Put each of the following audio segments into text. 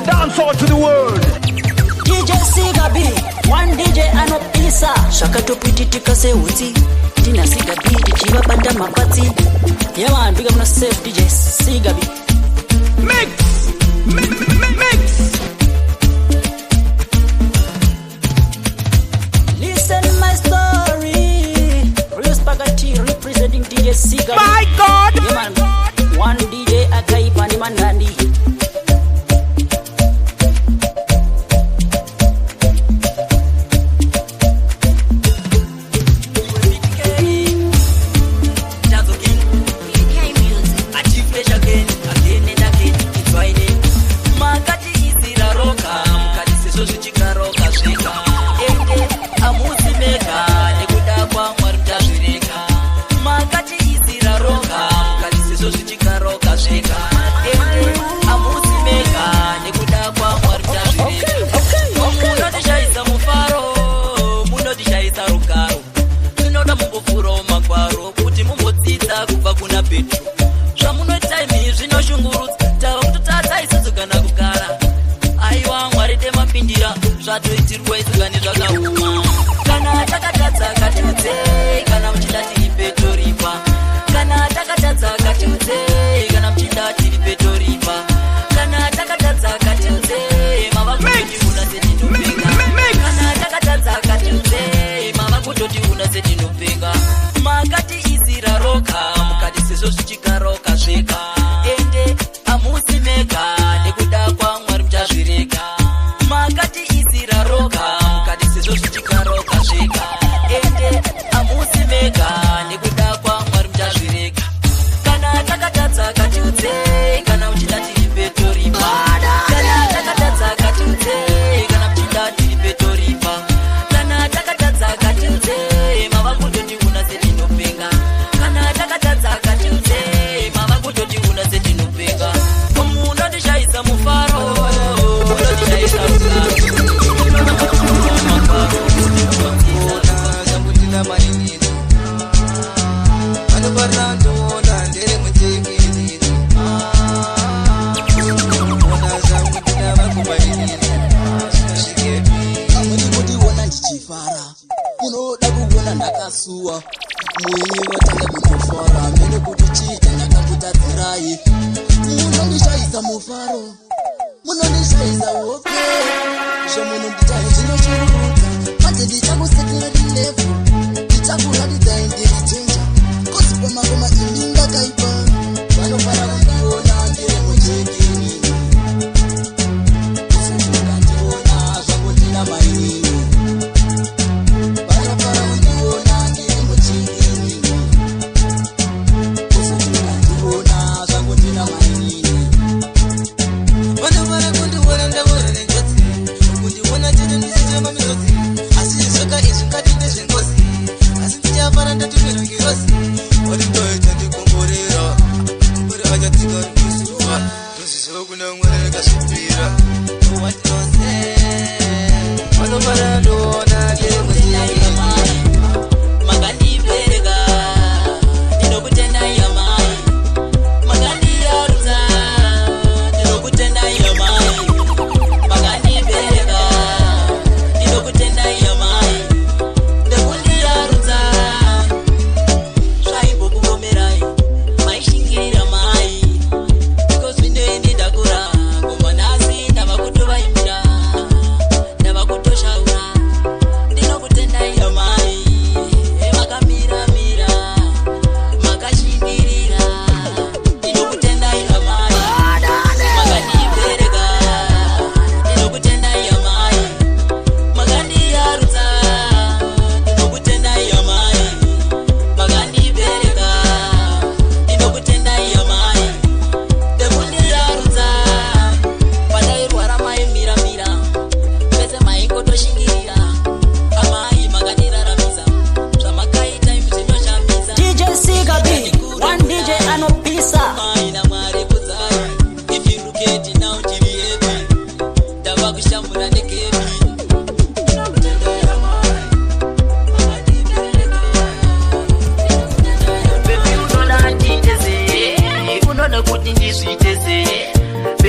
dance all to the world. DJ Sigabi, one DJ anopisa shaka topititika seuti Tina Sigabi, dichiva banda mapati. Yeah man, big up na safe DJ Sigabi. Mix. Listen my story. Real Spaghetti representing DJ Sigabi. My God. Yeah man, one DJ akaipa ni manandi.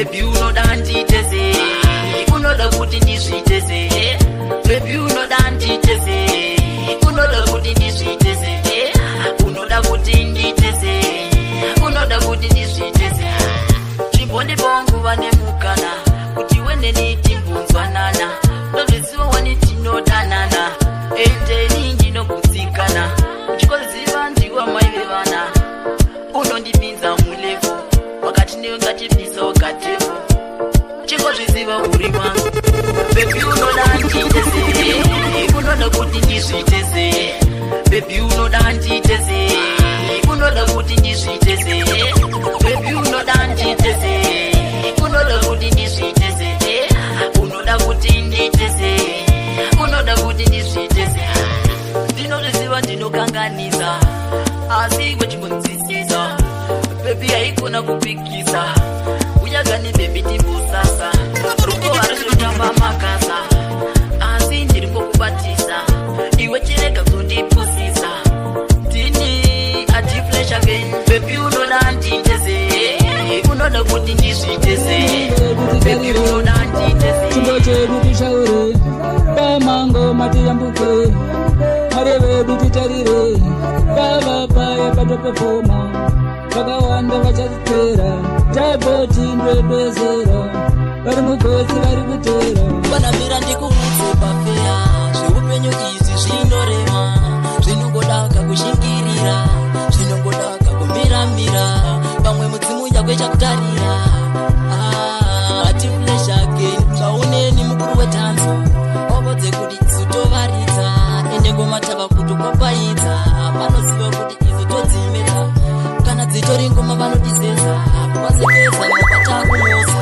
baby unoda nditeze unoda kuti ndizviteze baby unoda nditeze unoda kuti ndizviteze unoda kuti nditeze unoda kuti ndizviteze chimbonde panguva nemukana kuti wene nitimbunzwanana ndozviziva wani tinodanana endeni ndinogutsikana uchikoziva ndiwa maive vana unondipinza mulevo wakati neungatipisa wakatevo chingozviziva uri wangu bebi unoda nditeze unoda kuti ndizviteze bebi unoda nditeze unoda kuti ndizviteze bebi unoda nditeze unoda kuti ndizviteze unoda kuti nditeze unoda kuti ndizviteze ndinozviziva ndinokanganisa asi kwechimbonzwisisa bebi haikona kupikisa uyagani bebi timbosasa ruko harizvotamba makasa asi ndiri ngokubatisa iwe chirega kundipusisa tini atiflesh again bebi unoda nditeze unoda kuti ndizviteze bebi unoda nditeze chimbo chedu tishaure pamango matiyambuke mari vedu titarire pavapaya patopepoma vakawanda vachatipera taboti ndwedwezera vari mugosi vari kutera vanamira ndikuudze pafeya zveupenyu izvi zvinorema zvinongodaka kushingirira zvinongodaka kumiramira pamwe mudzimu yakwe chakutarira hatifleshake zvauneni mukuru wetanzo wavodze kuti isu tovaridza ende ngomatava kutokopaidza vanoziva kuti isu todzimedza kana dzitori ngoma vanodisesa vasekeza nopatakumosa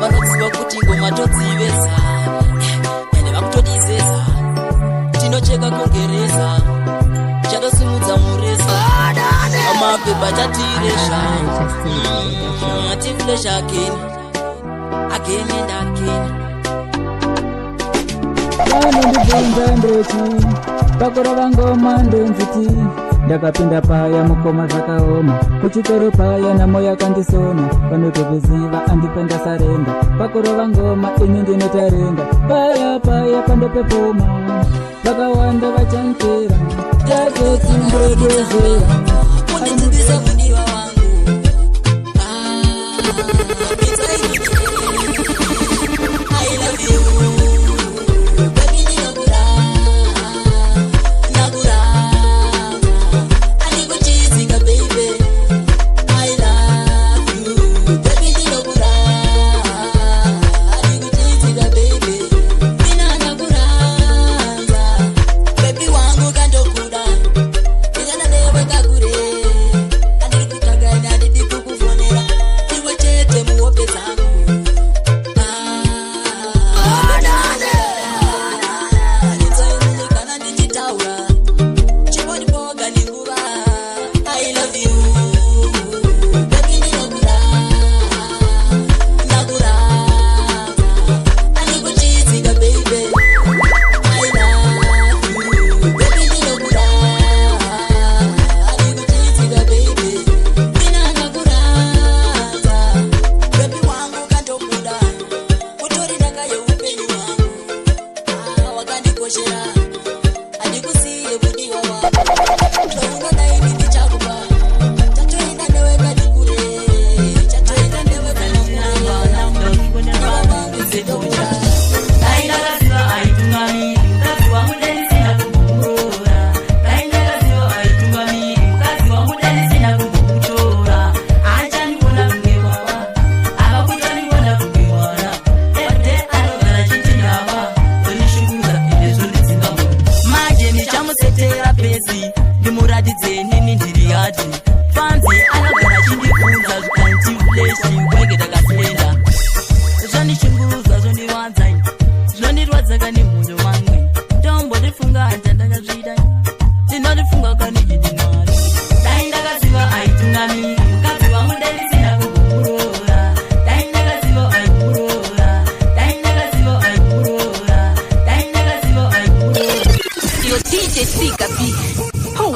vanoziva kuti ngoma todzivesa ende vakutodisesa tinocheka kongeresa chatosimudza muresa amabhebha chatiresha atiflesha again and again vanondibvunza ndochi pakurova ngoma ndonziti ndakapinda paya mukoma zvakaoma kuchitoro paya namo yakandisona panotokuziva andipenda sarenda pakurova ngoma ini ndinotarenga paya pandopepoma vakawanda vachanchera tazoti ndodozera undidzivisa mudiwa wangu I love you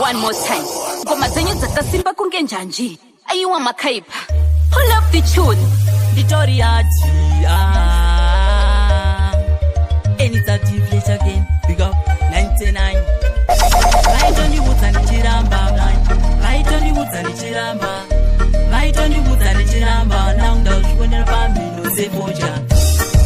One more time. Ngoma zenyu dzakasimba kunge njanji. Ayiwa makaipa. Pull up the tune. Ditoriati. Anytime flash again, big up 99. Right on the woods and the chiramba, right on the woods and the chiramba, right on the woods and the chiramba. Now those who never found me no say boja.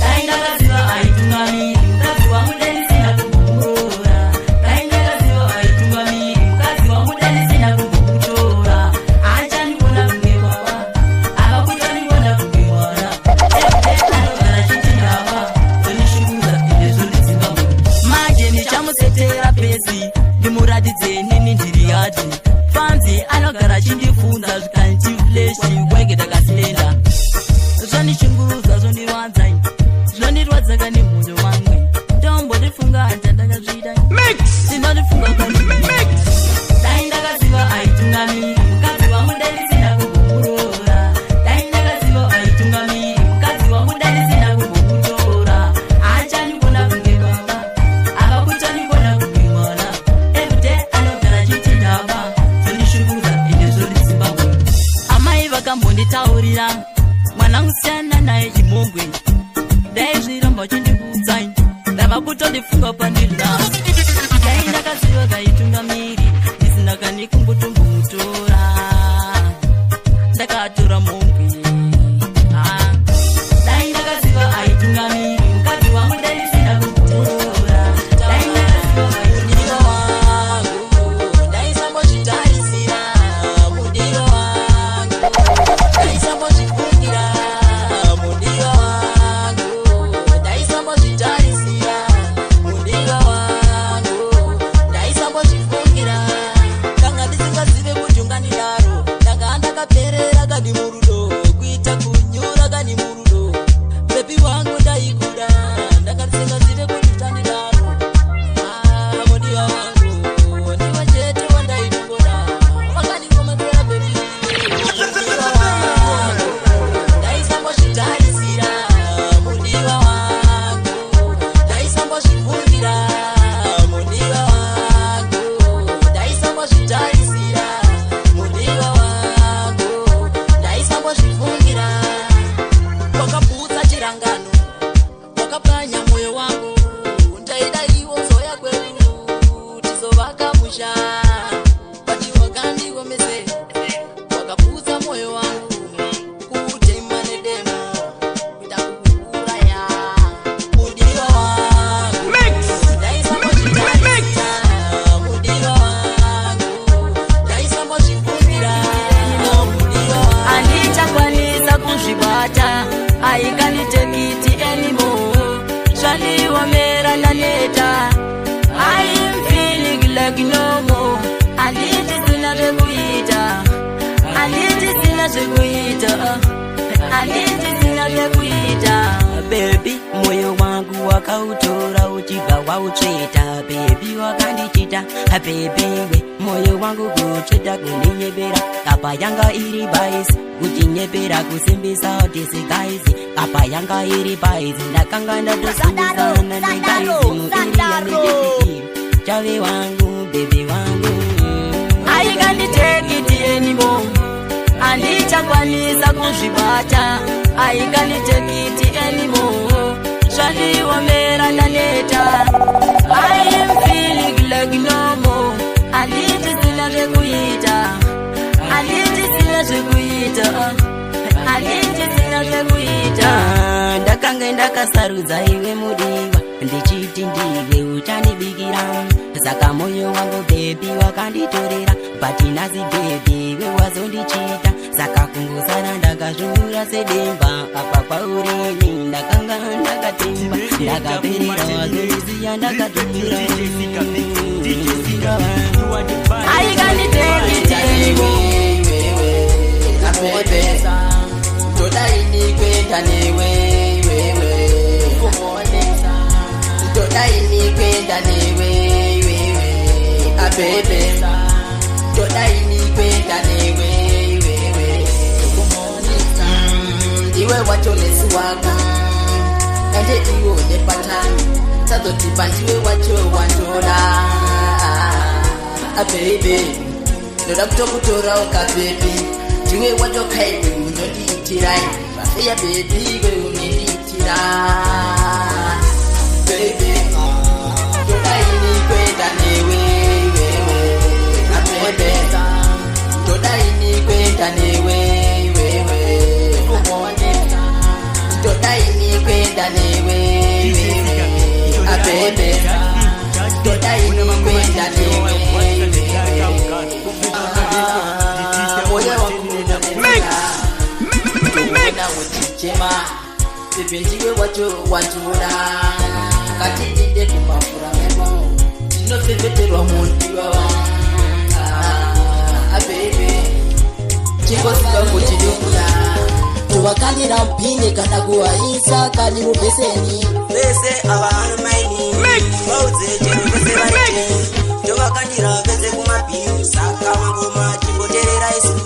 Daina kaziwa aitumami, kaziwa mudeni sina kumura. Daina kaziwa aitumami, kaziwa mudeni sina kumura. Acha ni bona kungewa, abakuta ni bona kungewa. Ana chitindawa, zonishunguza ile zonizimba. Maje ni chamusetera pesi, ndimuradidze nini ndiri yati. Fanzi anogara chindifunza zvikanti fleshi wege dakasilenda. Zvandishunguruza zvondiwanza zvinondirwadza kane mwoyo wangu. Ndomborifunga hata ndakazvida ndinorifunga kane dai ndakaziva aitungamiri kadziwa mudai sina kukukurora. Dai ndakaziva aitungamiri kadziwa mudai sina kukukutora. Acha ndibona kunge baba akakuta ndibona kunge mwana. Everyday anogara chitindaba zvondishunguruza ine zvondizimbabwe. Amai vakambonditaurira mwanangu siyana naye chimongwe. Dai zviramba chindikudzai ndava kutondifunga pandila. Dai ndakaziva kaitungamiri ndisina kani kumbotombomutora. Ndakatora mongwe. Dai ndakaziva aitungamiri kadziwa mudai sina kumutora. Dai ndakaziva aitungamiri wangu. Dai sambochitarisira mudiwa wangu. Dai sambochifungira mudiwa wangu. Dai sambochitarisira mudiwa wangu. Dai sambochifungira ndanga ndisingazive kuti unganidaro. Ndanga ndakaperera kani murudo kuita kunyura kani murudo. Bebi wangu ndaikuda ndanga ndisingazive kuti utandidaro. Mudiwa wangu ndiwe chete wandaitongoda. Wakandikometera bebi mudiwa wangu. Dai sambochitarisira mudiwa wangu. Dai sambochifungira mudiwa wangu. Dai sambochitarisira mudiwa wangu. Dai sambochifungira. Wakaputsa chirangano wakapwanya mwoyo wangu. Ndaida iwo zoya kwedu tizovaka musha bati wakandikomeze. Wakaputsa mwoyo wangu kutema nedemo kuita kukuuraya mudiwa wangu. Dai sambochitarisira mudiwa wangu. Dai sambochifungira mudiwa wangu. Andichakwanisa kuzvibata aikanditekiti anymore. Zvandiomera ndaneta I'm feeling like no more. Andichisina zvekuita, andichisina zvekuita, andichisina zvekuita. Baby moyo wangu wakautora uchibva wautsveta. Baby wakandichita baby we moyo wangu kutsveta kundinyepera. Kapa yanga iri baisi kuchinyepera kusimbisa tisikaisi. Kapa yanga iri baisi ndakanga ndatosimbisana negaisi muiri yanejekiti. Chave wangu baby wangu aikanditekiti anymore. Andichakwanisa kuzvibata aikanditekiti anymore. Zvandiomera ndaneta I am feeling like no more. Andichisina zvekuita, andichisina zvekuita, andichisina zvekuita. Ndakanga ndakasarudza iwe mudiwa ndichiti ndiwe uchandibikira. Saka moyo wangu baby wakanditorera but nhasi baby we wazondichita. Saka kungosara ndakazvura sedemba apa kwaurini. Ndakanga ndakatemba ndakaperera wazondiziya ndakatumira. Aikanditekiti Apepesa todai kwenda newe wewe kumonesa. Todai kwenda newe wewe. Apepesa todai kwenda newe wewe kumonesa. Iwe wacholesi waka ende iwo nepatani tazoti pandiwe wacho wandola. Baby ndoda kutokutora uka baby ndiwe wacho kaidu ndondiitirai iya baby we unitira baby toda ini kwenda newe napendeza toda ini kwenda newe umoneka toda ini kwenda newe apendeza toda ini kwenda newe moyo wangu na uchichema sipenjiwe wacho wanjura katindinde kumafura memo ndinoseveterwa mundiwa abebe chingosika kuchidukura tuvakandira mpinde kana kuwaisa kani mubeseni vese avanhu maini vaudze chero vese vaite tovakandira vese kumabhiu saka mangoma chimboterera isu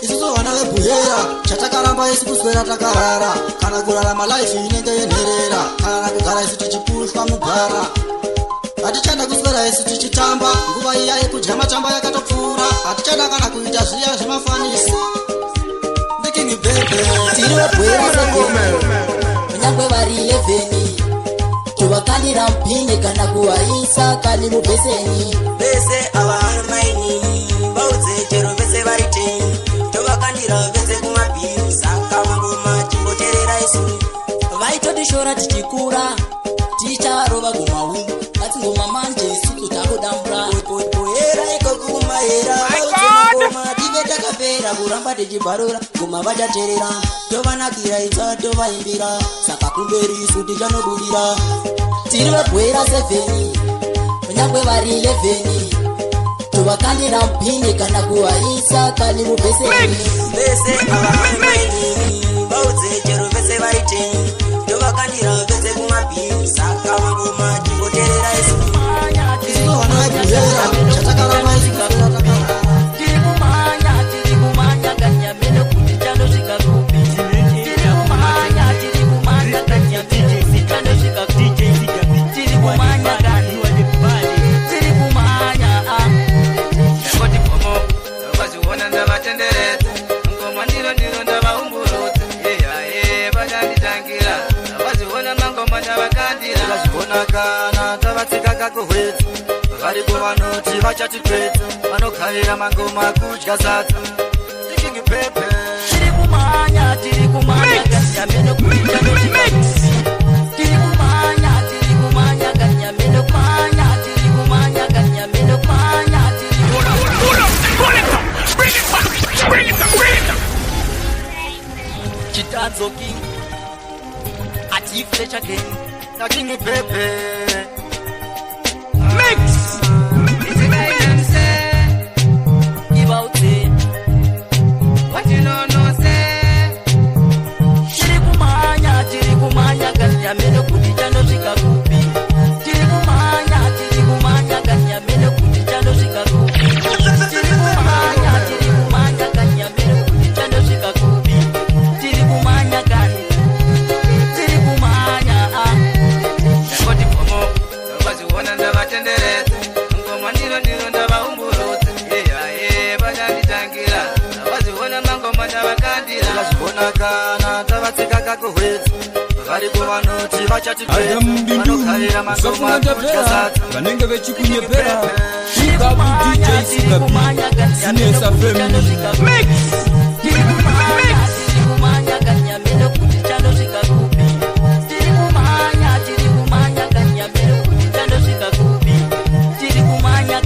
isusu vana vebhuyera chatakaramba isi kuswera takarara kana kurarama laifi inenge yenherera kana kugara isi tichipushwa mugara hatichada kuswera isi tichitamba nguva iya yekudya matamba yakatopfuura hatichada kana kuita zviya zvemafanisi ndikingi bebe tinobwera segome kunyangwe vari 11 tovakandira mpine kana kuwaisa kani mubeseni vese avanhu maini vaudze chero vese vari 10 tovakandira vese kumabhiu saka mangoma chimboterera isu vaitotishora tichikura ticharova goma wingi asi ngoma manje isusu takudambura poera ikokumaera ngoma tive takapera kuramba tichibharura ngoma vachaterera tovanakira idza tovaimbira saka kumberi isu tichanobudira tiri vabwera 7 kunyangwe vari 11 tovakandira mpine kana kuwaisa kani mubeseni vese avanhu maini vaudze chero vese vari 10 tovakandira vese kumabhiu saka mangoma chimboterera isu isusu vana vebhuyera chatakaramba isi kuswera takarara tiri kumanya kanyamene kuti chanosvika kupi tiri kumanya kanyamene kuti chanosvika kupi tiri kumanya tiri kumanya ngoti komo vaziona ndavatenderedza ngoma ndiro ndavaumburudza vachanditangira vaziona mangoma ndavakandira vaziona kana tavatsika kakuhwedza varipo vanoti vachatipedza vanogarira mangoma kudya sadza tikingi pepe tiri kumanya kanyamene kuti chanosvika kupi tiri kumanya kanyamene Chitanzo King Ati Fresh again na kingi pepe Mix. Give out it what you know say tiri kumanya kanyamene kuti chanosvika kupi tiri kumanya kanyamene kuti chanosvika kupi tiri kumanya kanyamene kuti chanosvika kupi tiri kumanya ngoti komo vaziona ndavatenderedza ngoma ndiro ndavaumburudza vachanditangira vaziona mangoma ndavakandira vaziona kana tavatsika kakuhwedza varipo vanoti vachatipedza vanogarira mangoma kudya sadza vanenge vechikunyepera ikabu DJ Sigabi Sinesa Family Mix. tiri kumanya kanyamene kuti chanosvika kupi tiri kumanya kanyamene kuti chanosvika kupi tiri kumanya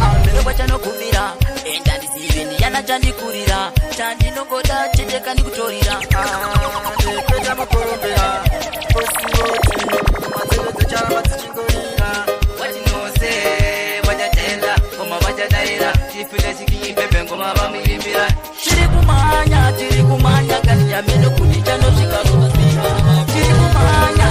amene kwachanogumira enda ndizive ndiyana chandikurira chandinongoda chete ndikutorira ndepeta mukorombera osiwoti matsevedze chava dzichingorira watinose vachatenda ngoma vachadaira tifile chikingi pepe ngoma vamirimbira tiri kumanya kanyamene kuti chanosvika kupi tiri kumanya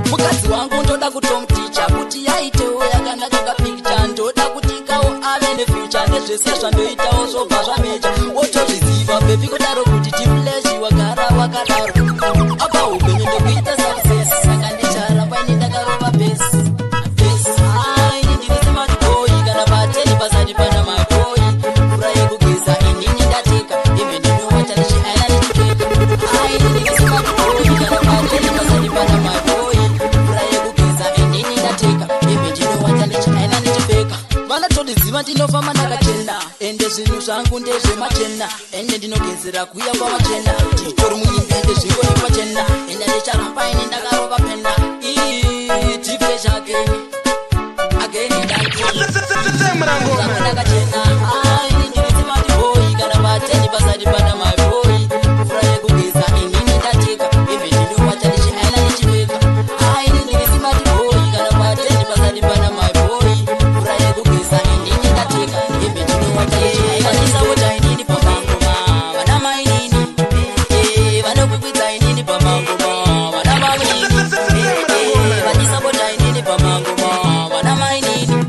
mukadzi wangu ndoda kutomuticha kuti yaitewo yakanaka kapikita ndoda kuti ikawo ave nefyucha nezvese zvandoitawo zako zobva zvamecha wotozviziva bebi kudaro kuti tifleshi wagara wakadaro apa upenyu ndokuita success saka ndicharamba ini ndakarova besi ini ndiri semadiboi kana pateni pasati pana maboi mvura yekugeza inini ndateka ime ndinowata ndichiaina ndichipeka ini ndiri semadiboi kana pateni pasati pana maboi mvura yekugeza inini ndateka ime ndinowata ndichiaina ndichipeka vanotodiziva ndinofamba ndakachena ende zvinhu zvangu ndezvemachena ende ndinogezera kuya kwamachena titori muimbi ende zvingo nepachena ende ndicharamba ine ndakarova pena tifleshageni ageni ndakachena ini ndirizimadiboi kana pateni pasati pana maboi mvura yekugeza inini ndateka ime ndinowata ndichiaina ndichipeka ini ndirizimadiboi kana pateni pasati pana maboi mvura yekugeza inini ndateka ime ndinowata ndichiaina inini pamangoma vana mainini vanokwikvidza inini pamangoma vana mainini vachisapota inini pamangoma vana mainini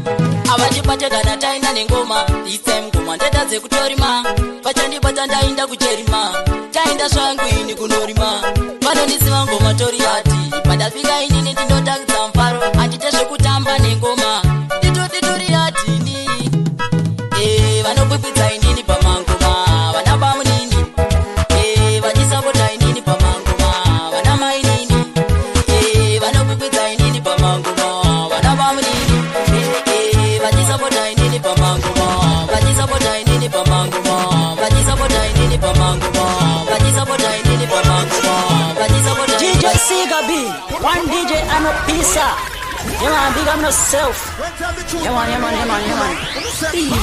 avachibate kana taina nengoma isemgoma ndeta dzekutorima vachandibata ndainda kucherima tainda zvangu ini kunorima vanondisiva ngoma tori hati pandafika inini ndinotakidza mfaro handite zvekutamba nengoma nditoti hatini vanokwikvidza inini pamangoma vana bamunini vachisapota inini pamangoma vana mainini vanokwikvidza inini pamangoma vana bamunini vachisapota inini pamangoma vachisapota inini pamangoma vachisapota inini pamangoma vachisapota inini pamangoma vachisapota DJ Siga B, one DJ and a pizza. Yeah, big up yourself. Yeah, man.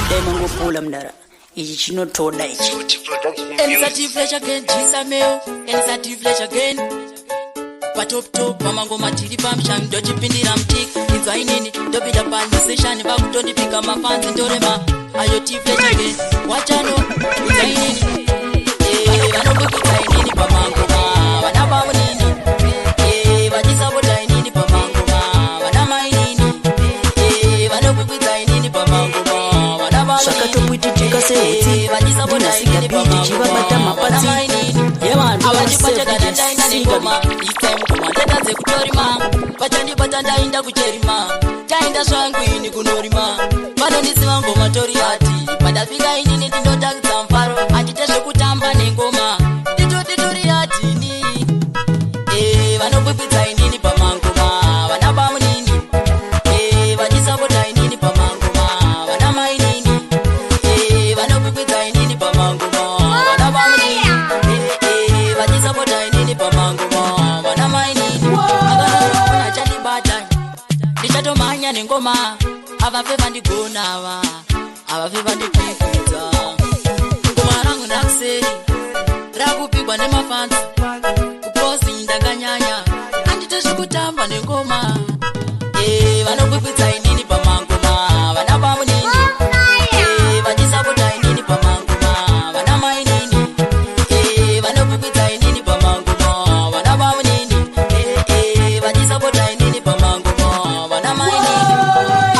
Dem go pull them there. Ichi chino toda ichi. Ensati flesh again, jisameo. Ensati flesh again. Patop mamangoma tiri pamshang dochipindira mtiki inzwa inini ndopita pani session vakutondipika mafanzi ndorema ayo tiflesh again. Wachano inzwa inini vanokwikvidza inini pamangoma vana bamunini vachisapota inini pamangoma vana mainini vanokwikvidza inini pamangoma vana bamunini Sakatopwititika sehutsi ndinasiga biti chivabata mapatsi avachibata kana taina nengoma isemgoma ndeta dzekutorima vachandibata ndainda kucherima tainda zvangu ini kunorima vanondisiva ngoma tori hati pandafika inini ndinotakidza mfaro handite zvekutamba nengoma nditoti tori hatini vanokwikvidza inini pamangoma vana bamunini vachisapota inini pamangoma vana mainini vanokwikvidza inini pamangoma vana bamunini vachisapota inini pamangoma vana mainini akanarona chandibata ndichatomhanya nengoma avafe vandigonava avafe vandikwikvidza ngoma rangu ndakuseri rakupigwa nemafanzi kuposi ndakanyanya handite zvekutamba nengoma vanokwikvidza inini pamangoma vana bamunini vachisapota inini pamangoma vana mainini vanokwikvidza inini pamangoma vana bamunini vachisapota inini pamangoma vana mainini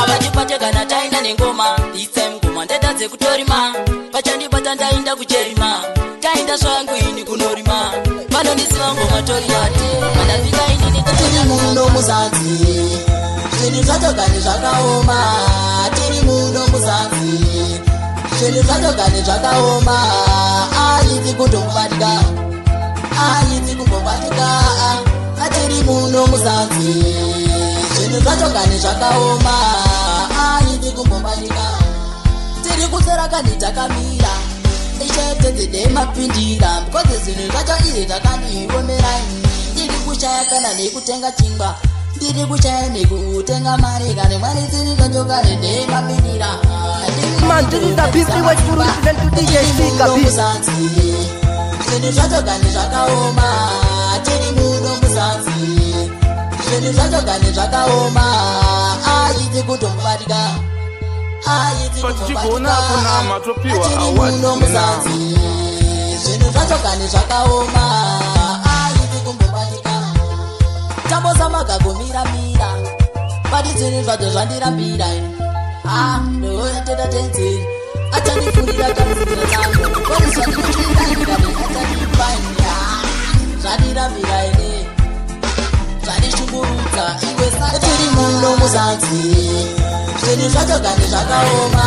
avachibate kana taina nengoma isemgoma ndeta dzekutorima vachandibata ndainda kucherima tainda zvangu ini kunorima vanondisiva ngoma tori hati vandafika inini tiri muno muzanzi zvinhu zvatogani zvakaoma tiri muno muzanzi zvinhu zvatogani zvakaoma aiti kutombobatika aiti kumbobatika atiri muno muzanzi zvinhu zvatogani zvakaoma aiti kumbobatika tiri kusera kani takamira ichetedzede mapindira because zvinhu zvacho iri takaniomerayi ndiri kushaya kana nekutenga chingwa ndiri kushaya nekutenga mari kana mwari dziri zvacho nemapindira Man, this is the people what you listen to DJ Siga B. Zvinhu zvatogani zvakaoma tiri muno muzanzi zvinhu zvatogani zvakaoma aiti kutombobatika muno muzanzi zvinhu zvachogani zvakaoma aiti kumbobatika tambozamaga kumiramira pati zvinhu zvacho zvandirambira ndoyateta tenzeri ata achanifundira tamusira zangu korisandikuchiidaikaniatanipaina zvandiravira ine zvandishungurudza iwe satiri muno muzanzi zvinhu zvacho gani zvakaoma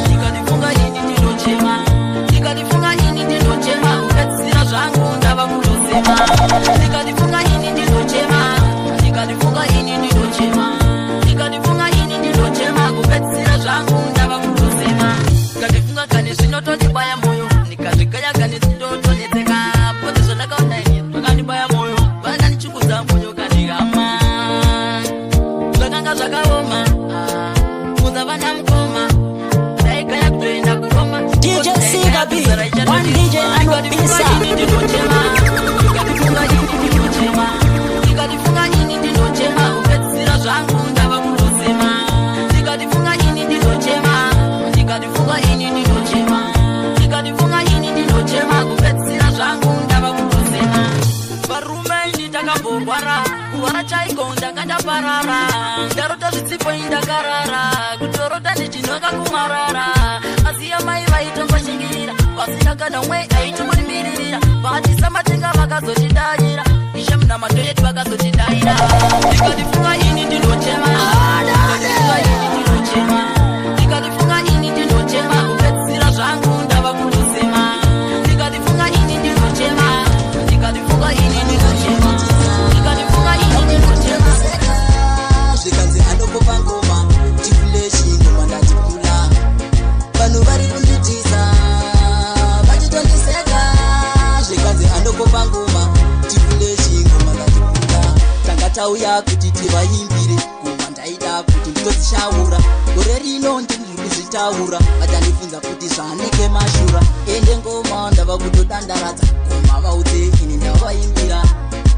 ndikadifunga ini ndinochema ndikadifunga ini ndinochema kupedzisira zvangu ndava kutosema ndikadifunga ini ndinochema ndikadifunga ini ndinochema ndikadifunga ini ndinochema kupedzisira zvangu ndava kutosema ndikadifunga kane zvinotondibaya moyo ndikazvikaya kane zvinotonyetseka poti zvandakaona ini zvakandibaya moyo vana ndichikudza moyo kandigama zvakanga zvakaoma kudza vana mukoma daigaya kutoenda kuroma DJ Sigabi, one DJ anopisa. ndikadifunga ini ndinochema ndikadifunga ini ndinochema kupedzisira zvangu ndava kutosema ndikadifunga ini ndinochema ndikadifunga ini ndinochema ndikadifunga ini ndinochema kupedzisira zvangu ndava kutosema varume ini ndakamborwara kurwara chaiko ndanga ndaparara ndarota zvitsipo indakarara kutorota ndichinhoka kumarara asiya mai vaitombashingirira vasina kana mwe aitomborimirira vaatisa matenga vakazotidayira ishe muna matoyeti vakazotidayira ndikadifunga ini ndinochema ndikadifunga ini ndinochema ndikadifunga ini ndinochema kupedzisira zvangu ndava kutosema ndikadifunga ini ndinochema ndikadifunga ini ndinochema ndikadifunga ini ndinochema zvikanzi andokopa ngoma tipuleshi ngoma ndatikula vanhu vari kunditisa vachitondiseka zvikanzi andokopa ngoma tipuleshi ngoma ndatikula tanga tauya kuti tivaimbire ngoma ndaida kuti nditodzishaura gore rino ndiri kuzvitaura vatandifunza kuti zvaneke mashura ende ngoma ndava kutodandaradza ngoma vaudze ini ndavaimbira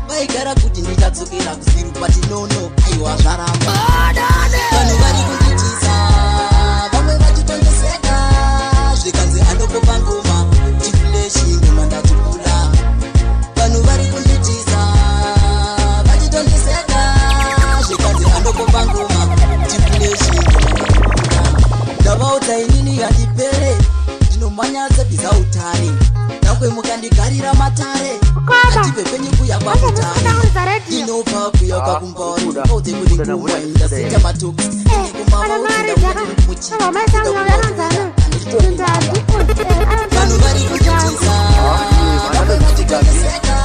vaigara kuti ndichadzokera kusiru patinono aiwa zvaramba vanhu vari kunditisa vamwe vachitondeseka zvikanzi andokopa ngoma tipuleshi ngoma ndatikula vanhu vari kunditisa vachitondeseka zvikanzi andokopa ngoma tipuleshi ngoma ndatikula ndavaudza inini yandipere ndinomanyadza bhizautare nakwe mukandigarira matare atipe penyu kuya kwakutare inobva kuya kwakumbari audze kuti ngoma indasita matoksi vanhu vari kunditisa vamwe vachitondeseka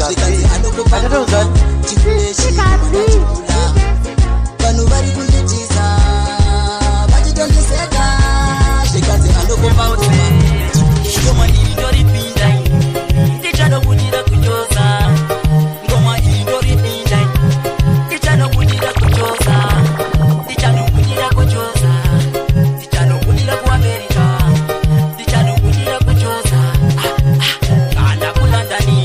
zvikanzi andokopa ngoma tipuleshi ngoma ndatikula vanhu vari kunditisa vachitondeseka zvikanzi andokopa ngoma ngoma iyi ndoripinda ndichanobudira kuchoza ngoma iyi ndoripinda ndichanobudira kuchoza ndichanobudira kuchoza ndichanobudira kuamerika ndichanobudira kuchoza kana kulandani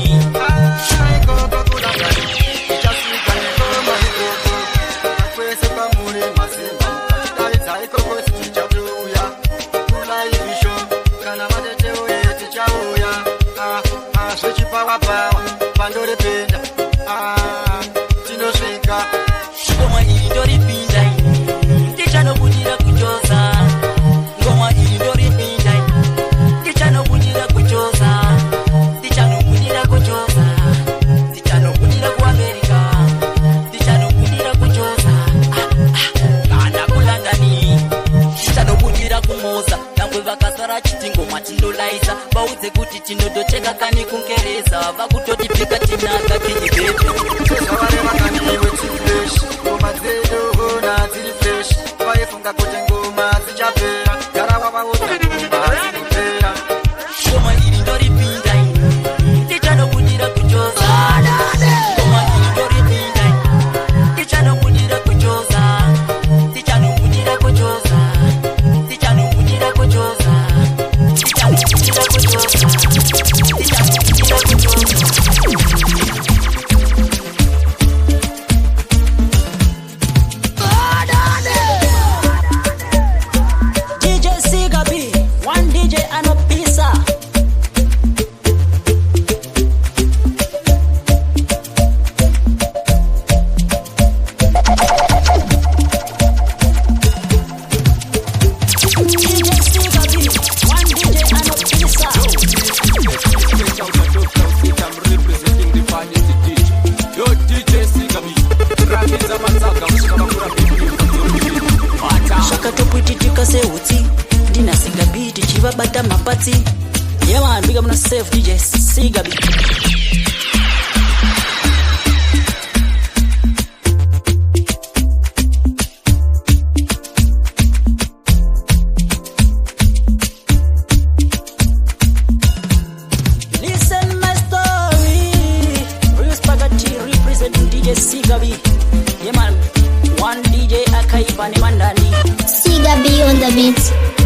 ngoma iyi ndoripinda ndichanobudira kuchoza ngoma iyi ndoripinda ndichanobudira kuchoza ndichanobudira kuchoza ndichanobudira kuamerika ndichanobudira kuchoza kana kulandani ndichanobudira kumoza dangwe vakasara chiti ngoma tindolaisa vaudze kuti tinodocheka kani kungereza vakutotipika tinaka tinyibebe ngoma dzedu na dziri fresh vaifunga kuti ngoma dzichapera gara wavaudza ngoma dzinopera ngoma iri ndoripinda ndichanobudira kuchoza ngoma iri ndoripinda ndichanobudira kuchoza ndichanobudira kuchoza ndichanobudira kuchoza ndichanobudira kuchoza ndichanobudira tokwitika seuti ndinasiga biti chivabata mapatsi. Yeah man, big up on yourself, DJ Sigabi. Listen my story. Real Spaghetti representing DJ Sigabi. Yeah man, one DJ Akaiba Mandani. Sigabi on the beat.